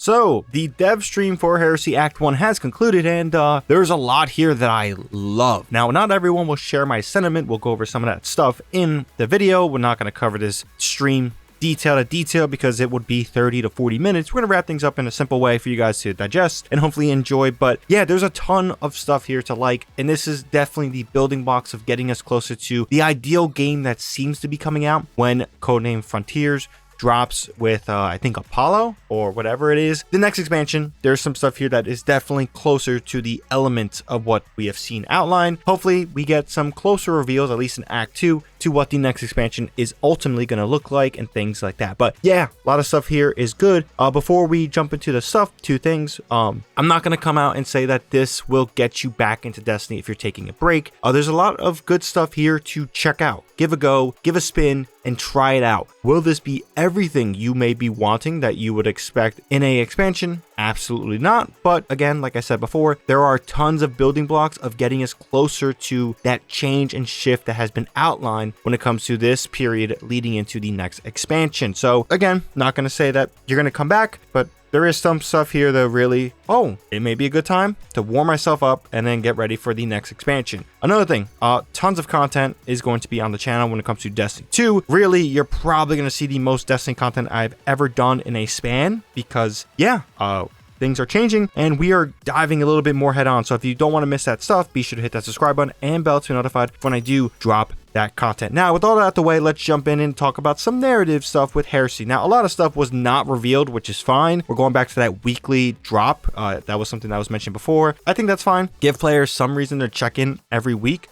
So, the dev stream for Heresy Act 1 has concluded, and there's a lot here that I love. Now, not everyone will share my sentiment. We'll go over some of that stuff in the video. We're not going to cover this stream detail to detail because it would be 30 to 40 minutes. We're going to wrap things up in a simple way for you guys to digest and hopefully enjoy. But yeah, there's a ton of stuff here to like, and this is definitely the building blocks of getting us closer to the ideal game that seems to be coming out when codename Frontiers drops with I think Apollo or whatever it is. The next expansion, there's some stuff here that is definitely closer to the elements of what we have seen outlined. Hopefully we get some closer reveals, at least in Act 2, to what the next expansion is ultimately going to look like and things like that. But yeah, a lot of stuff here is good. Before we jump into the stuff, two things. I'm not going to come out and say that this will get you back into Destiny if you're taking a break. There's a lot of good stuff here to check out. Give a go, give a spin, and try it out. Will this be everything you may be wanting that you would expect in a expansion? Absolutely not. But again, like I said before, there are tons of building blocks of getting us closer to that change and shift that has been outlined when it comes to this period leading into the next expansion. So again, not going to say that you're going to come back, but there is some stuff here that really, it may be a good time to warm myself up and then get ready for the next expansion. Another thing, tons of content is going to be on the channel when it comes to Destiny 2. Really, you're probably going to see the most Destiny content I've ever done in a span because, things are changing and we are diving a little bit more head on. So if you don't want to miss that stuff, be sure to hit that subscribe button and bell to be notified when I do drop that content. Now, with all that out the way, let's jump in and talk about some narrative stuff with Heresy. Now, a lot of stuff was not revealed, which is fine. We're going back to that weekly drop. That was something that was mentioned before. I think that's fine. Give players some reason to check in every week.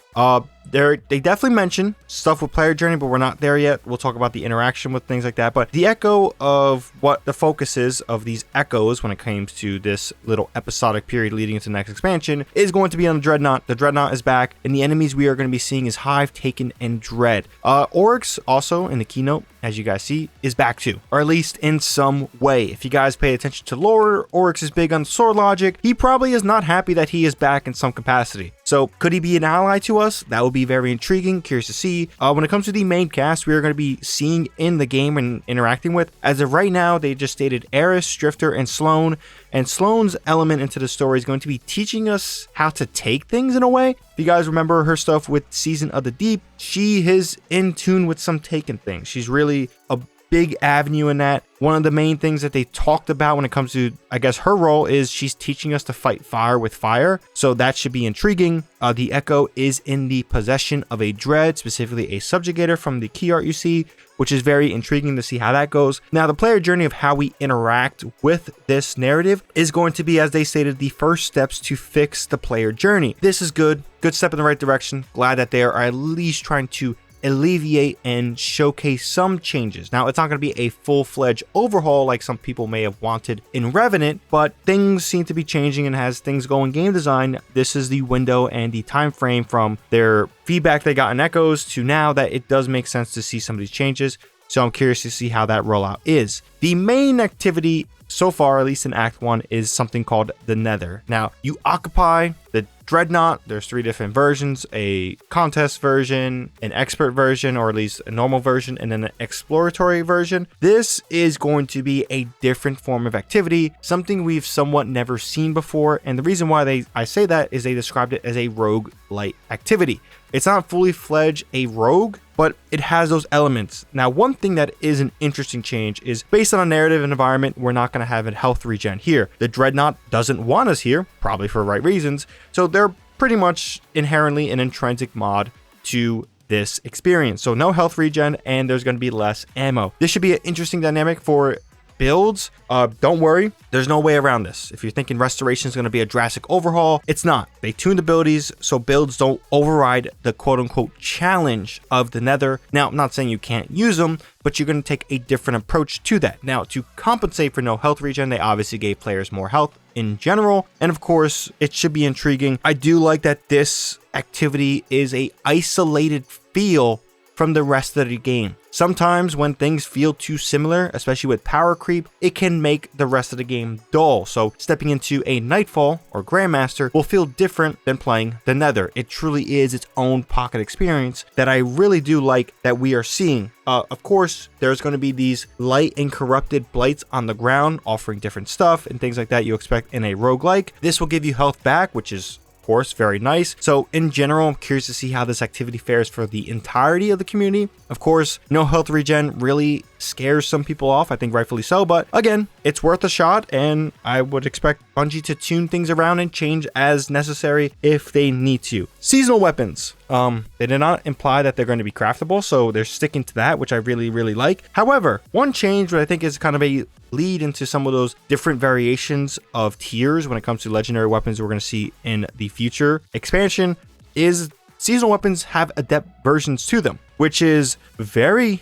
They definitely mention stuff with player journey, but we're not there yet. We'll talk about the interaction with things like that. But the echo of what the focus is of these echoes when it comes to this little episodic period leading into the next expansion is going to be on the Dreadnought. The Dreadnought is back, and the enemies we are going to be seeing is Hive, Taken, and Dread. Oryx also in the keynote, as you guys see, is back too, or at least in some way. If you guys pay attention to lore, Oryx is big on sword logic. He probably is not happy that he is back in some capacity. So could he be an ally to us? That would be very intriguing, curious to see. When it comes to the main cast we are going to be seeing in the game and interacting with, as of right now, they just stated Eris, Drifter, and Sloan. And Sloan's element into the story is going to be teaching us how to take things in a way. If you guys remember her stuff with Season of the Deep, she is in tune with some Taken things. She's really a big avenue in that. One of the main things that they talked about when it comes to, I guess, her role is she's teaching us to fight fire with fire. So that should be intriguing. The Echo is in the possession of a Dread, specifically a Subjugator from the key art you see, which is very intriguing to see how that goes. Now, the player journey of how we interact with this narrative is going to be, as they stated, the first steps to fix the player journey. This is good. Good step in the right direction. Glad that they are at least trying to alleviate and showcase some changes. Now, it's not going to be a full-fledged overhaul like some people may have wanted in Revenant, but things seem to be changing, and as things go in game design, this is the window and the time frame from their feedback they got in Echoes to now that it does make sense to see some of these changes. So I'm curious to see how that rollout is. The main activity so far, at least in Act 1, is something called the Nether. Now, you occupy the Dreadnought. There's 3 different versions: a contest version, an expert version, or at least a normal version, and then an exploratory version. This is going to be a different form of activity, something we've somewhat never seen before. And the reason why I say that is they described it as a rogue-like activity. It's not fully fledged a rogue, but it has those elements. Now, one thing that is an interesting change is based on a narrative and environment, we're not going to have a health regen here. The Dreadnought doesn't want us here, probably for right reasons. So they're pretty much inherently an intrinsic mod to this experience. So no health regen, and there's going to be less ammo. This should be an interesting dynamic for builds. Don't worry, there's no way around this. If you're thinking restoration is going to be a drastic overhaul, it's not. They tuned abilities so builds don't override the quote-unquote challenge of the Nether. Now, I'm not saying you can't use them, but you're going to take a different approach to that. Now, to compensate for no health regen, they obviously gave players more health in general, and of course, it should be intriguing. I do like that this activity is a isolated feel from the rest of the game. Sometimes when things feel too similar, especially with power creep, it can make the rest of the game dull. So stepping into a Nightfall or Grandmaster will feel different than playing the Nether. It truly is its own pocket experience that I really do like that we are seeing. Of course, there's going to be these light and corrupted blights on the ground offering different stuff and things like that you expect in a roguelike. This will give you health back, which is course, very nice. So in general, I'm curious to see how this activity fares for the entirety of the community. Of course, no health regen really scares some people off, I think rightfully so, but again, it's worth a shot, and I would expect Bungie to tune things around and change as necessary if they need to. Seasonal weapons. They did not imply that they're going to be craftable, so they're sticking to that, which I really like. However, one change that I think is kind of a lead into some of those different variations of tiers when it comes to legendary weapons we're going to see in the future expansion is seasonal weapons have adept versions to them, which is very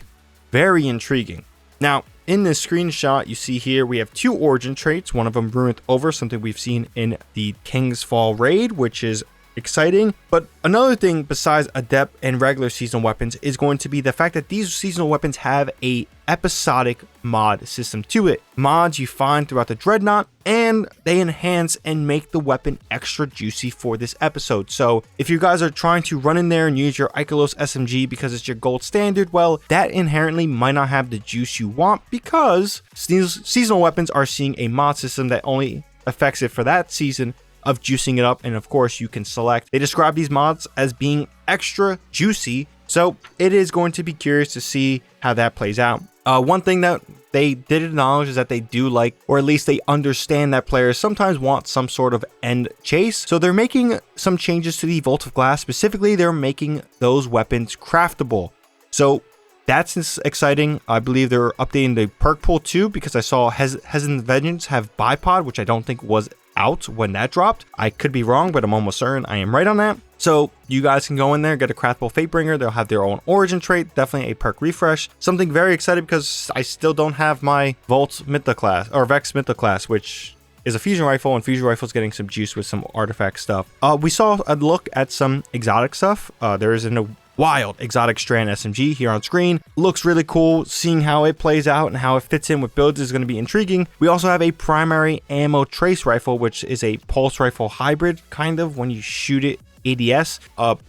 intriguing. Now, in this screenshot you see here, we have 2 origin traits, one of them Ruined Over, something we've seen in the King's Fall raid, which is exciting. But another thing besides adept and regular seasonal weapons is going to be the fact that these seasonal weapons have a episodic mod system to it. Mods you find throughout the Dreadnought, and they enhance and make the weapon extra juicy for this episode. So if you guys are trying to run in there and use your Ikelos SMG because it's your gold standard, well, that inherently might not have the juice you want, because seasonal weapons are seeing a mod system that only affects it for that season of juicing it up. And of course you can select. They describe these mods as being extra juicy, so it is going to be curious to see how that plays out. One thing that they did acknowledge is that they do like, or at least they understand that players sometimes want some sort of end chase, so they're making some changes to the Vault of Glass. Specifically, they're making those weapons craftable, so that's exciting. I believe they're updating the perk pool too, because I saw Hesitant Vengeance have Bipod, which I don't think was out when that dropped. I could be wrong, but I'm almost certain I am right on that. So you guys can go in there, get a craftable Fatebringer. They'll have their own origin trait, definitely a perk refresh. Something very exciting because I still don't have my Volt Mytha class or Vex Mytha class, which is a fusion rifle, and fusion rifle's getting some juice with some artifact stuff. We saw a look at some exotic stuff. There is a wild exotic strand SMG here on screen. Looks really cool. Seeing how it plays out and how it fits in with builds is going to be intriguing. We also have a primary ammo trace rifle, which is a pulse rifle hybrid, kind of, when you shoot it ADS.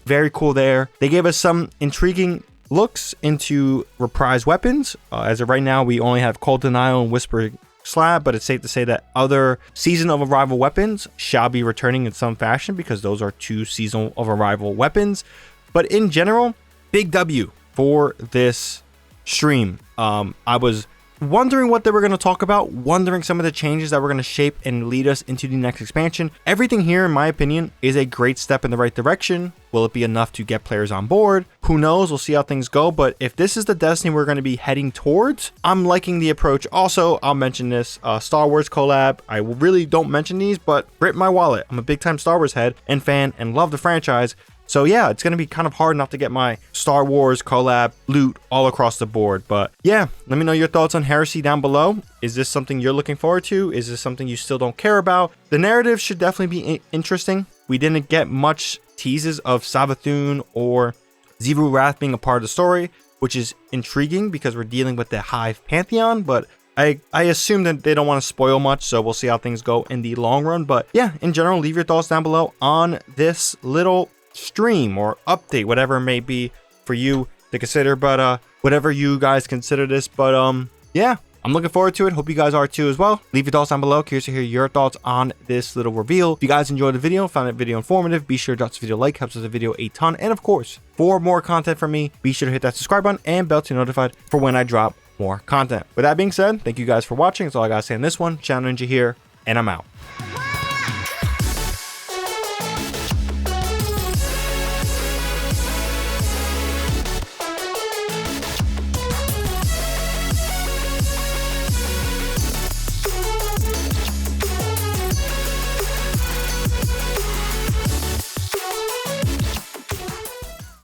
Very cool there. They gave us some intriguing looks into reprised weapons. As of right now, we only have Cold Denial and Whisper Slab, but it's safe to say that other Season of Arrival weapons shall be returning in some fashion, because those are 2 Season of Arrival weapons. But in general, big W for this stream. I was wondering what they were going to talk about, wondering some of the changes that were going to shape and lead us into the next expansion. Everything here, in my opinion, is a great step in the right direction. Will it be enough to get players on board? Who knows? We'll see how things go. But if this is the destiny we're going to be heading towards, I'm liking the approach. Also, I'll mention this Star Wars collab. I really don't mention these, but rip my wallet. I'm a big time Star Wars head and fan and love the franchise. So yeah, it's going to be kind of hard not to get my Star Wars collab loot all across the board. But yeah, let me know your thoughts on Heresy down below. Is this something you're looking forward to? Is this something you still don't care about? The narrative should definitely be interesting. We didn't get much teases of Savathun or Xivu Wrath being a part of the story, which is intriguing because we're dealing with the Hive Pantheon, but I assume that they don't want to spoil much, so we'll see how things go in the long run. But yeah, in general, leave your thoughts down below on this little stream or update, whatever it may be for you to consider, but whatever you guys consider this. But yeah, I'm looking forward to it. Hope you guys are too as well. Leave your thoughts down below. Curious to hear your thoughts on this little reveal. If you guys enjoyed the video, found it video informative, be sure to drop this video a like, helps with the video a ton. And of course, for more content from me, be sure to hit that subscribe button and bell to be notified for when I drop more content. With that being said, thank you guys for watching. That's all I gotta say on this one. ShadowNinja here, and I'm out.